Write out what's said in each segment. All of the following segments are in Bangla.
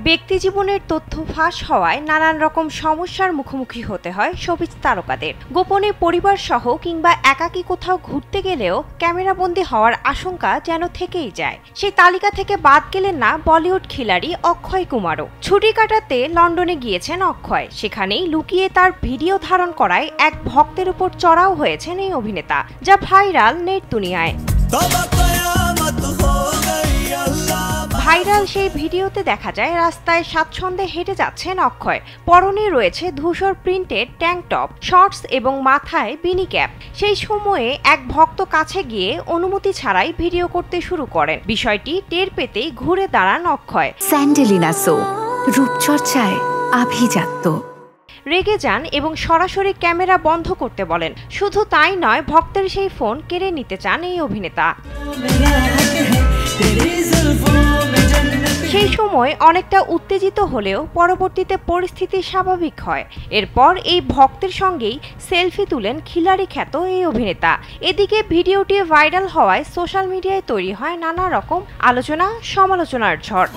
ব্যক্তিজীবনের তথ্য ফাঁস হওয়ায় নানান রকম সমস্যার মুখোমুখি হতে হয় শোবিজ তারকাদের। গোপনে পরিবার সহ কিংবা একাকী কোথাও ঘুরতে গেলেও ক্যামেরাবন্দী হওয়ার আশঙ্কা যেন থেকেই যায়। সেই তালিকা থেকে বাদ গেলেন না বলিউড খিলাড়ি অক্ষয় কুমারও। ছুটি কাটাতে লন্ডনে গিয়েছেন অক্ষয়। সেখানেই লুকিয়ে তার ভিডিও ধারণ করায় এক ভক্তের উপর চড়াও হয়েছেন এই অভিনেতা, যা ভাইরাল নেট দুনিয়ায়। ভাইরাল সেই ভিডিওতে দেখা যায় রাস্তায় স্বাচ্ছন্দ্যে হেঁটে যাচ্ছেন অক্ষয়। পরনে রয়েছে ধূসর প্রিন্টেড ট্যাঙ্ক টপ, শর্টস এবং মাথায় বিনি ক্যাপ। সেই সময়ে এক ভক্ত কাছে গিয়ে অনুমতি ছাড়াই ভিডিও করতে শুরু করেন। বিষয়টি টের পেতেই ঘুরে দাঁড়ান অক্ষয়। স্যান্ডেলিনা সো, রূপচর্চায় আভিজাত্য। রেগে যান এবং সরাসরি ক্যামেরা বন্ধ করতে বলেন। শুধু তাই নয়, ভক্তের সেই ফোন কেড়ে নিতে চান এই অভিনেতা। সেই সময় অনেকটা উত্তেজিত হলেও পরবর্তীতে পরিস্থিতি স্বাভাবিক হয়। এরপর এই ভক্তের সঙ্গেই সেলফি তুলেন খিলাড়ি খ্যাত এই অভিনেতা। এদিকে ভিডিওটি ভাইরাল হওয়ায় সোশ্যাল মিডিয়ায় তৈরি হয় নানা রকম আলোচনা সমালোচনার ঝড়।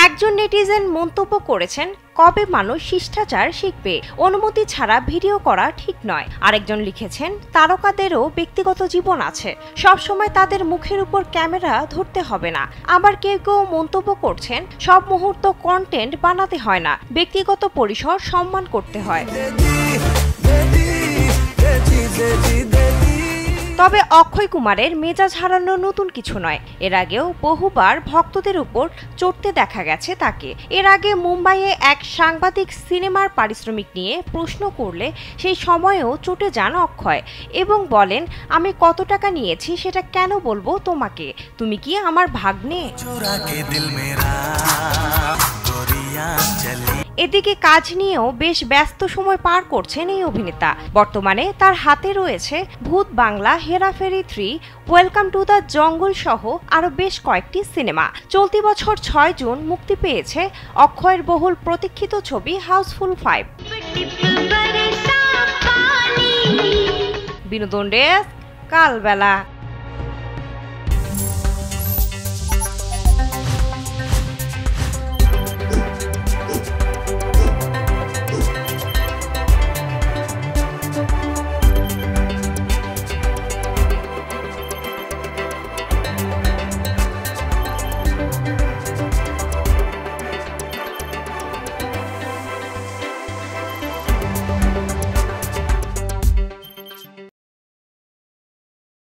একজন নেটিজেন মন্তব্য করেছেন, কবে মানুষ শিষ্টাচার শিখবে? অনুমতি ছাড়া ভিডিও করা ঠিক নয়। আরেকজন লিখেছেন, তারকাদেরও ব্যক্তিগত জীবন আছে, সবসময় তাদের মুখের উপর ক্যামেরা ধরতে হবে না। আবার কেউ কেউ মন্তব্য করছেন, সব মুহূর্ত কন্টেন্ট বানাতে হয় না, ব্যক্তিগত পরিসর সম্মান করতে হয়। তবে অক্ষয় কুমারের মেজাজ হারানো নতুন কিছু নয়। এর আগেও বহুবার ভক্তদের উপর চড়তে দেখা গেছে তাকে। এর আগে মুম্বাইয়ে এক সাংবাদিক সিনেমার পারিশ্রমিক নিয়ে প্রশ্ন করলে সেই সময়েও চটে যান অক্ষয় এবং বলেন, আমি কত টাকা নিয়েছি সেটা কেন বলবো তোমাকে? তুমি কি আমার ভাগ্নে? এদিকে কাজ নিয়েও বেশ ব্যস্ত সময় পার করছেন এই অভিনেতা। বর্তমানে তার হাতে রয়েছে ভূত Bangla, Hera Pheri 3, welcome to the jungle সহ আরো বেশ কয়েকটি সিনেমা। চলতি বছর 6 জুন মুক্তি পেয়েছে অক্ষয়ের বহুল প্রতীক্ষিত ছবি হাউসফুল 5। বিনোদন ডেস্ক, কালবেলা।